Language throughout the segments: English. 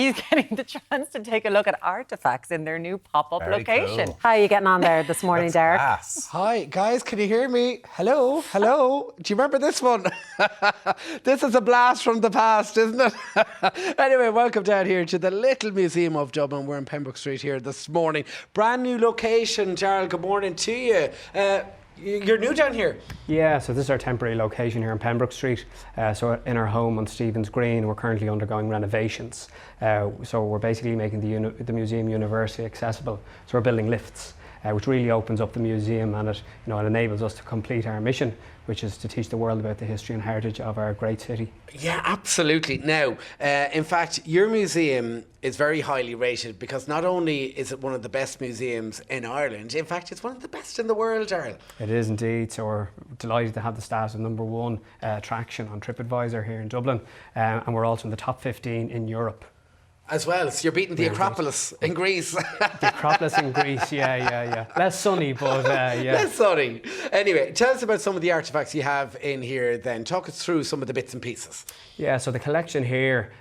he's getting the chance to take a look at artefacts in their new pop-up location. Cool. How are you getting on there this morning, Derek? Class. Hi, guys, can you hear me? Hello, hello. Do you remember this one? This is a blast from the past, isn't it? Anyway, welcome down here to the Little Museum of Dublin. We're in Pembroke Street here this morning. Brand new location, Gerald. Good morning to you. You're new down here? Yeah, so this is our temporary location here in Pembroke Street. So in our home on Stephen's Green, we're currently undergoing renovations. So we're basically making the museum universally accessible. So we're building lifts, which really opens up the museum, and it enables us to complete our mission, which is to teach the world about the history and heritage of our great city. Yeah, absolutely. Now, in fact, your museum is very highly rated because not only is it one of the best museums in Ireland, in fact, it's one of the best in the world, Darrell. It is indeed. So we're delighted to have the status of #1 attraction on TripAdvisor here in Dublin, and we're also in the top 15 in Europe. As well, so you're beating the Acropolis in Greece. The Acropolis in Greece, yeah. Less sunny, but yeah. Less sunny. Anyway, tell us about some of the artefacts you have in here then. Talk us through some of the bits and pieces. Yeah, so the collection here,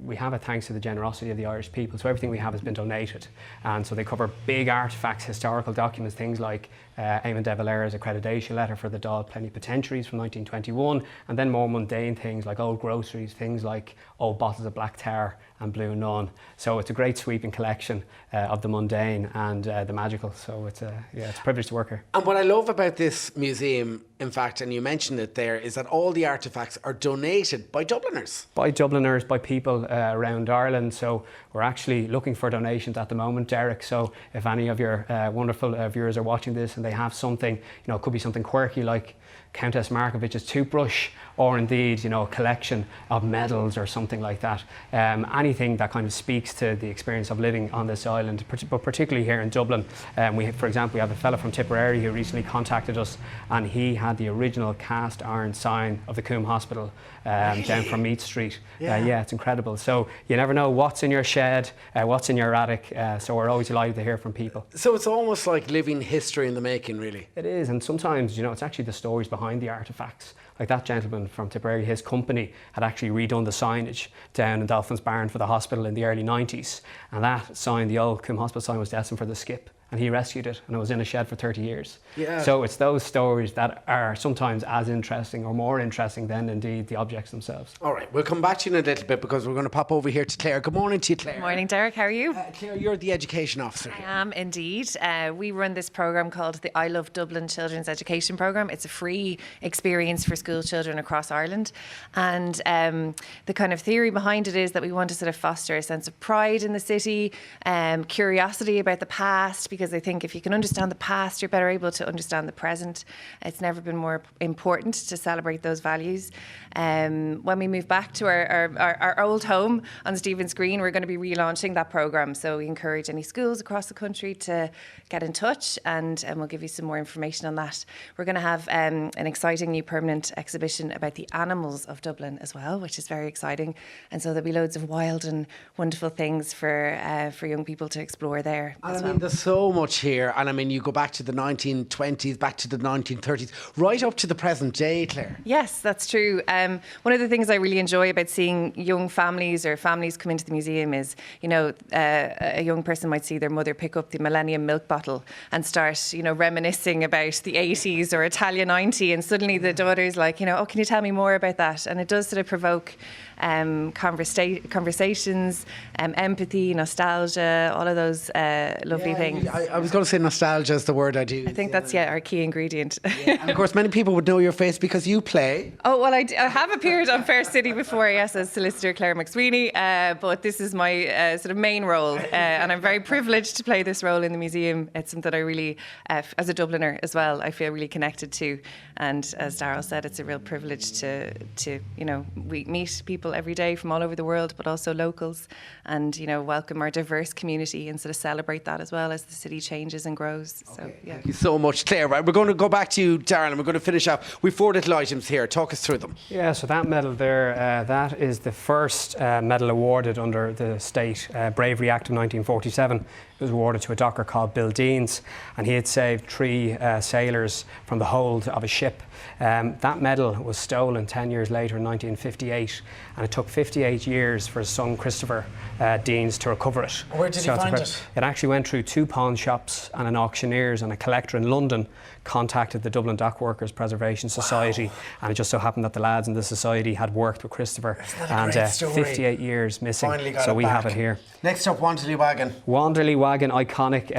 we have it thanks to the generosity of the Irish people. So everything we have has been donated. And so they cover big artefacts, historical documents, things like Eamon de Valera's accreditation letter for the Dáil plenipotentiaries from 1921, and then more mundane things like old groceries, things like old bottles of Black Tower and Blue Nun. So it's a great sweeping collection of the mundane and the magical. So it's a privilege to work here. And what I love about this museum, in fact, and you mentioned it there, is that all the artefacts are donated by Dubliners. By Dubliners, by people around Ireland. So we're actually looking for donations at the moment, Derek. So if any of your wonderful viewers are watching this and they have something, it could be something quirky like Countess Markovich's toothbrush, or indeed, a collection of medals or something like that. Anything that kind of speaks to the experience of living on this island, but particularly here in Dublin. For example, we have a fellow from Tipperary who recently contacted us, and he had the original cast iron sign of the Coombe Hospital down from Meath Street. Yeah, it's incredible. So you never know what's in your shed, what's in your attic. So we're always delighted to hear from people. So it's almost like living history in the making, really. It is, and sometimes, it's actually the stories behind the artefacts. Like that gentleman from Tipperary, his company had actually redone the signage down in Dolphin's Barn for the hospital in the early 90s. And that sign, the old Coombe Hospital sign, was destined for the skip. And he rescued it, and it was in a shed for 30 years. Yeah. So it's those stories that are sometimes as interesting or more interesting than indeed the objects themselves. All right, we'll come back to you in a little bit because we're going to pop over here to Claire. Good morning to you, Claire. Good morning, Derek. How are you? Claire, you're the education officer here. I am indeed. We run this programme called the I Love Dublin Children's Education Programme. It's a free experience for school children across Ireland. And the kind of theory behind it is that we want to sort of foster a sense of pride in the city, curiosity about the past, because I think if you can understand the past, you're better able to understand the present. It's never been more important to celebrate those values. When we move back to our old home on Stephen's Green, we're going to be relaunching that programme. So we encourage any schools across the country to get in touch, and we'll give you some more information on that. We're going to have an exciting new permanent exhibition about the animals of Dublin as well, which is very exciting. And so there'll be loads of wild and wonderful things for young people to explore there. And I mean, there's so much here. And I mean, you go back to the 1920s, back to the 1930s, right up to the present day, Claire. Yes, that's true. One of the things I really enjoy about seeing young families or families come into the museum is, a young person might see their mother pick up the Millennium milk bottle and start, reminiscing about the 80s or Italia 90, and suddenly the daughter's like, oh, can you tell me more about that? And it does sort of provoke conversations, empathy, nostalgia, all of those lovely things. I was going to say nostalgia is the word I do. I think that's our key ingredient. Yeah. And of course, many people would know your face because you play. Oh, well, I have appeared on Fair City before, yes, as solicitor Claire McSweeney, but this is my sort of main role, and I'm very privileged to play this role in the museum. It's something that I really, as a Dubliner as well, I feel really connected to. And as Darrell said, it's a real privilege to we meet people every day from all over the world, but also locals, and welcome our diverse community and sort of celebrate that as well as the city changes and grows. Okay. So yeah. Thank you so much, Claire. Right, we're going to go back to you, Darren, and we're going to finish off. We've 4 little items here. Talk us through them. Yeah, so that medal there, that is the first medal awarded under the State Bravery Act of 1947. It was awarded to a docker called Bill Deans, and he had saved 3 sailors from the hold of a ship. That medal was stolen 10 years later in 1958, and it took 58 years for his son Christopher Deans to recover it. Where did he find it? It actually went through 2 pawn shops and an auctioneer's, and a collector in London contacted the Dublin Dockworkers Preservation Society, and it just so happened that the lads in the society had worked with Christopher, and 58 years missing, so we have it here. Next up, Wanderley Wagon. Wanderley Wagon, iconic,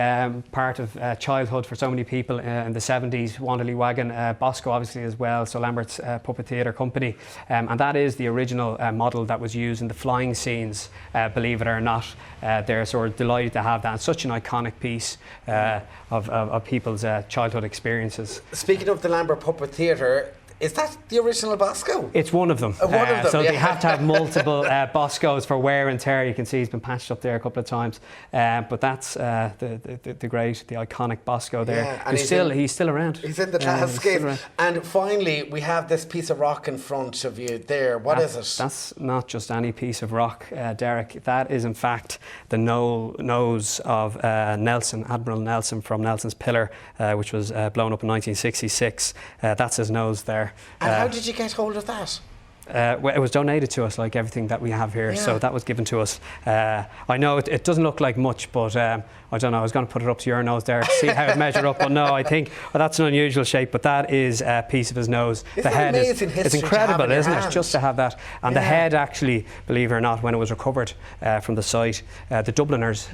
part of childhood for so many people in the 70s. Wanderley Wagon, Bosco obviously as well, so Lambert's Puppet Theatre Company, and that is the original model that was used in the flying scenes, believe it or not. They're sort of delighted to have that. It's such an iconic piece of people's childhood experiences. Speaking of the Lambert Puppet Theatre, is that the original Bosco? It's one of them. So they have to have multiple Boscos for wear and tear. You can see he's been patched up there a couple of times. But that's the great, the iconic Bosco there. Yeah, and he's still around. He's in the landscape. And finally, we have this piece of rock in front of you there. What is it? That's not just any piece of rock, Derek. That is, in fact, the nose of Nelson, Admiral Nelson from Nelson's Pillar, which was blown up in 1966. That's his nose there. And how did you get hold of that? Well, it was donated to us, like everything that we have here, so that was given to us. I know it doesn't look like much, but I don't know, I was going to put it up to your nose there to see how it measured up, but no, I think that's an unusual shape, but that is a piece of his nose. Isn't the head amazing history it's incredible, to have in isn't your it, hand? just to have that. And the head actually, believe it or not, when it was recovered from the site, the Dubliners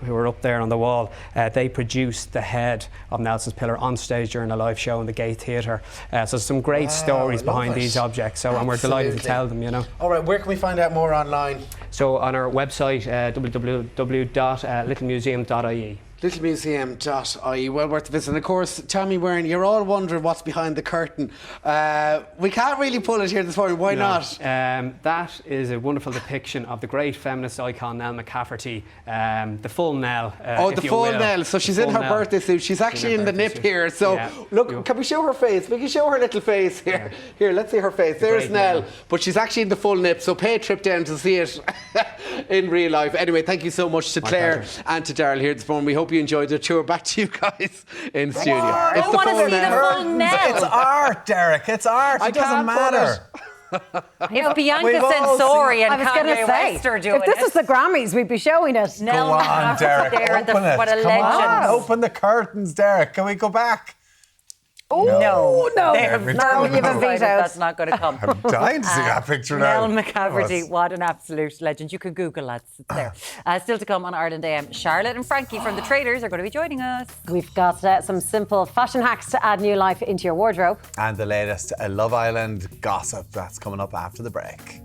who were up there on the wall, they produced the head of Nelson's Pillar on stage during a live show in the Gay Theatre. So there's some great stories behind these objects, so and we're delighted to tell them, you know. All right, where can we find out more online? So on our website, www.littlemuseum.ie. Littlemuseum.ie, well worth a visit. And of course, Tommy Byrne, you're all wondering what's behind the curtain. We can't really pull it here this morning. Why not? That is a wonderful depiction of the great feminist icon Nell McCafferty, the full Nell. The full Nell. So she's in her birthday suit. She's actually in the nip here. So look, can we show her face? We can show her little face here. Here, let's see her face. There's Nell, but she's actually in the full nip. So pay a trip down to see it in real life. Anyway, thank you so much to Claire and to Daryl here this morning. We hope you enjoyed the tour. Back to you guys in studio. I want to see the full Nell. It's art, Derek. It's art. It doesn't matter. If Bianca Sensori and I was going Kanye to say, West are doing if this was the Grammys, we'd be showing it. Nell Go on, McCafferty Derek. there, Open it. what a Come on, legend. open the curtains, Derek. Can we go back? Oh, no. No, you've been vetoed. That's not going to come. I'm dying to see that picture now. Nell McCafferty, what an absolute legend. You can Google that. It's there. Still to come on Ireland AM. Charlotte and Frankie from The Traders are going to be joining us. We've got some simple fashion hacks to add new life into your wardrobe. And the latest Love Island gossip that's coming up after the break.